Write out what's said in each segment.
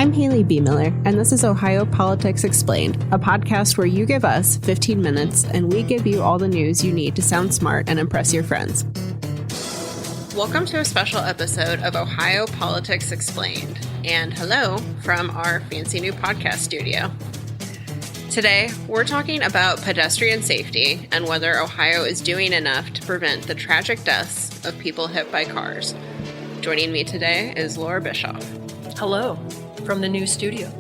I'm Haley B. Miller, and this is Ohio Politics Explained, a podcast where you give us 15 minutes and we give you all the news you need to sound smart and impress your friends. Welcome to a special episode of Ohio Politics Explained, and hello from our fancy new podcast studio. Today, we're talking about pedestrian safety and whether Ohio is doing enough to prevent the tragic deaths of people hit by cars. Joining me today is Laura Bischoff. Hello, from the new studio.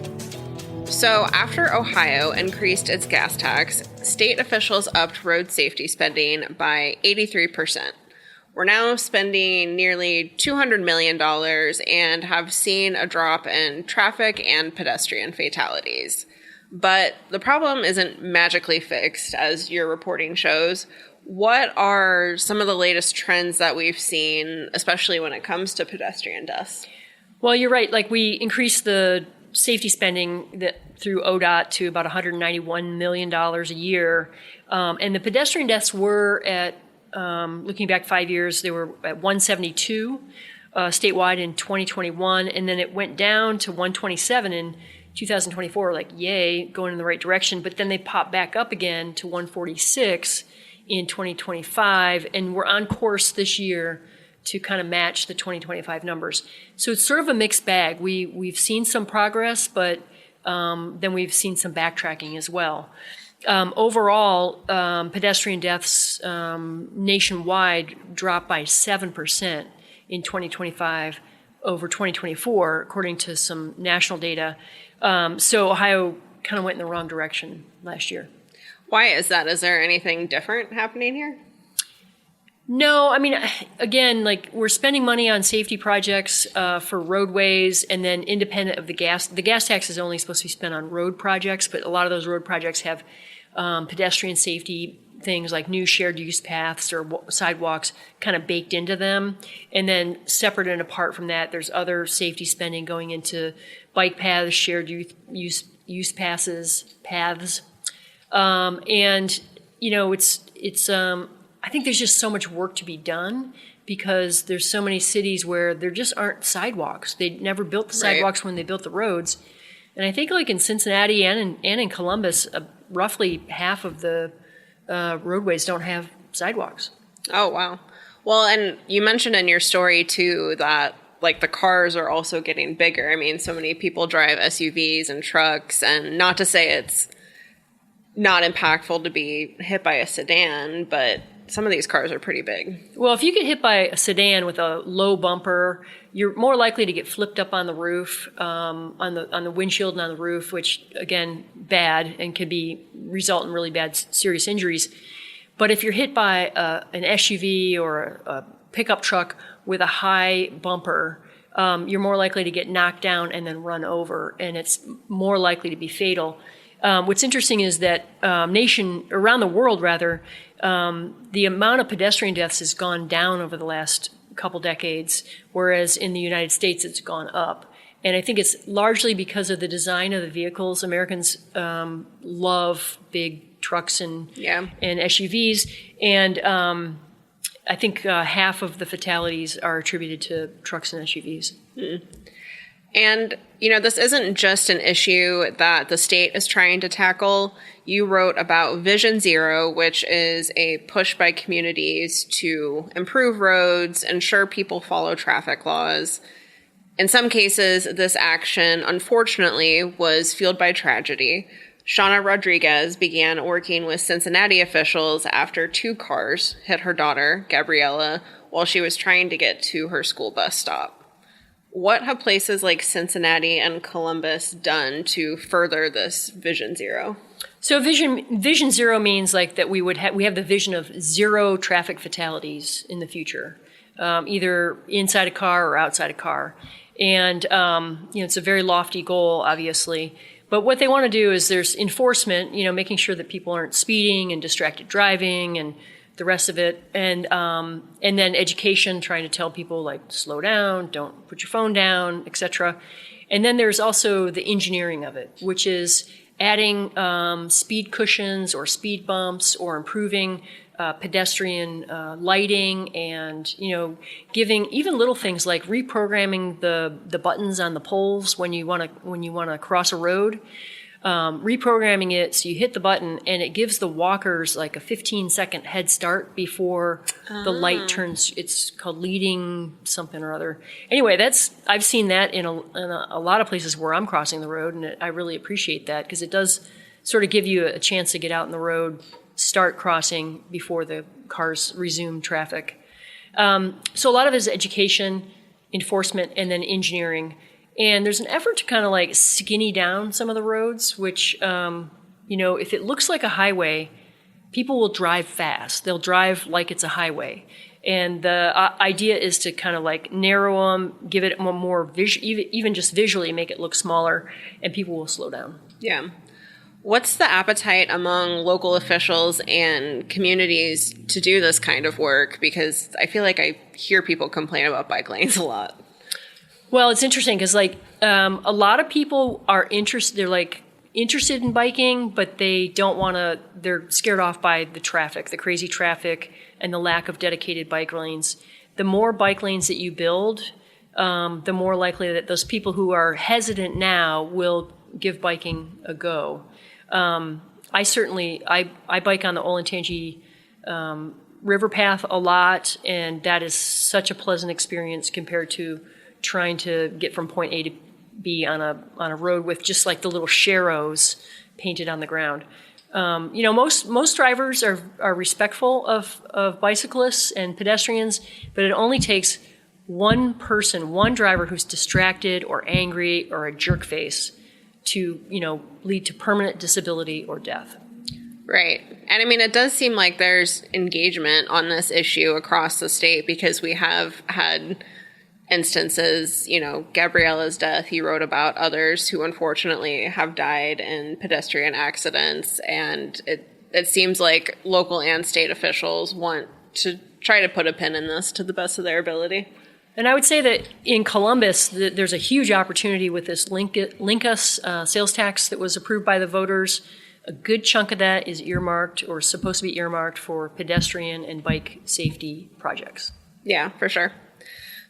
So, after Ohio increased its gas tax, state officials upped road safety spending by 83%. We're now spending nearly $200 million and have seen a drop in traffic and pedestrian fatalities. But the problem isn't magically fixed, as your reporting shows. What are some of the latest trends that we've seen, especially when it comes to pedestrian deaths? Well, you're right. Like, we increased the safety spending through ODOT to about $191 million a year. And the pedestrian deaths were at, looking back 5 years, they were at 172 statewide in 2021. And then it went down to 127 in 2024, like, yay, going in the right direction. But then they popped back up again to 146 in 2025. And we're on course this year to kind of match the 2025 numbers. So it's sort of a mixed bag. We've seen some progress, but then we've seen some backtracking as well. Overall, pedestrian deaths nationwide dropped by 7% in 2025 over 2024, according to some national data. So Ohio kind of went in the wrong direction last year. Why is that? Is there anything different happening here? No, I mean, again, like, we're spending money on safety projects for roadways, and then independent of the gas tax is only supposed to be spent on road projects, but a lot of those road projects have pedestrian safety things like new shared use paths or sidewalks kind of baked into them. And then separate and apart from that, there's other safety spending going into bike paths, shared use paths. And, you know, it's I think there's just so much work to be done because there's so many cities where there just aren't sidewalks. They never built the sidewalks when they built the roads. And I think, like, in Cincinnati and in Columbus, roughly half of the roadways don't have sidewalks. Oh, wow. Well, and you mentioned in your story, too, that, like, the cars are also getting bigger. I mean, so many people drive SUVs and trucks, and not to say it's not impactful to be hit by a sedan, but some of these cars are pretty big. Well, if you get hit by a sedan with a low bumper, you're more likely to get flipped up on the roof, on the windshield and on the roof, which, again, bad and can result in really bad, serious injuries. But if you're hit by an SUV or a pickup truck with a high bumper, you're more likely to get knocked down and then run over, and it's more likely to be fatal. What's interesting is that around the world, the amount of pedestrian deaths has gone down over the last couple decades, whereas in the United States it's gone up. And I think it's largely because of the design of the vehicles. Americans love big trucks and SUVs, and I think half of the fatalities are attributed to trucks and SUVs. Mm-hmm. And, you know, this isn't just an issue that the state is trying to tackle. You wrote about Vision Zero, which is a push by communities to improve roads, ensure people follow traffic laws. In some cases, this action, unfortunately, was fueled by tragedy. Shauna Rodriguez began working with Cincinnati officials after 2 cars hit her daughter, Gabriella, while she was trying to get to her school bus stop. What have places like Cincinnati and Columbus done to further this Vision Zero? So Vision Zero means, like, that we have the vision of 0 traffic fatalities in the future, either inside a car or outside a car. And you know, it's a very lofty goal, obviously. But what they want to do is there's enforcement, you know, making sure that people aren't speeding and distracted driving and the rest of it, and then education, trying to tell people, like, slow down, don't put your phone down, etc. And then there's also the engineering of it, which is adding speed cushions or speed bumps or improving pedestrian lighting, and giving even little things like reprogramming the buttons on the poles when you want to cross a road. Reprogramming it so you hit the button and it gives the walkers like a 15-second head start before the light turns. It's called leading something or other. Anyway, I've seen that in a lot of places where I'm crossing the road, and I really appreciate that because it does sort of give you a chance to get out in the road, start crossing before the cars resume traffic. So a lot of it is education, enforcement, and then engineering. And there's an effort to kind of like skinny down some of the roads, which, if it looks like a highway, people will drive fast. They'll drive like it's a highway. And the idea is to kind of like narrow them, give it more even just visually make it look smaller, and people will slow down. Yeah. What's the appetite among local officials and communities to do this kind of work? Because I feel like I hear people complain about bike lanes a lot. Well, it's interesting because a lot of people are interested. They're interested in biking, but they don't want to. They're scared off by the traffic, the crazy traffic, and the lack of dedicated bike lanes. The more bike lanes that you build, the more likely that those people who are hesitant now will give biking a go. I bike on the Olentangy river path a lot, and that is such a pleasant experience compared to trying to get from point A to B on a road with just like the little sharrows painted on the ground. Most drivers are respectful of bicyclists and pedestrians, but it only takes one driver who's distracted or angry or a jerk face to lead to permanent disability or death. Right. And I mean, it does seem like there's engagement on this issue across the state because we have had instances, Gabriella's death, he wrote about others who unfortunately have died in pedestrian accidents. And it seems like local and state officials want to try to put a pin in this to the best of their ability. And I would say that in Columbus, there's a huge opportunity with this Link-us sales tax that was approved by the voters. A good chunk of that is earmarked or supposed to be earmarked for pedestrian and bike safety projects. Yeah, for sure.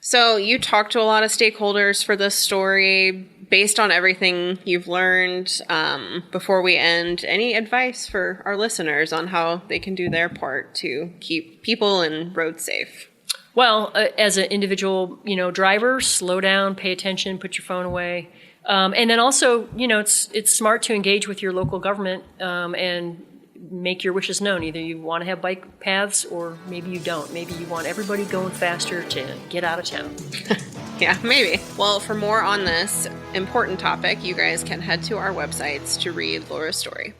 So you talked to a lot of stakeholders for this story. Based on everything you've learned, before we end, any advice for our listeners on how they can do their part to keep people and roads safe? Well, as an individual, driver, slow down, pay attention, put your phone away. And then also, it's smart to engage with your local government and make your wishes known. Either you want to have bike paths or maybe you don't. Maybe you want everybody going faster to get out of town. Yeah, maybe. Well, for more on this important topic, you guys can head to our websites to read Laura's story.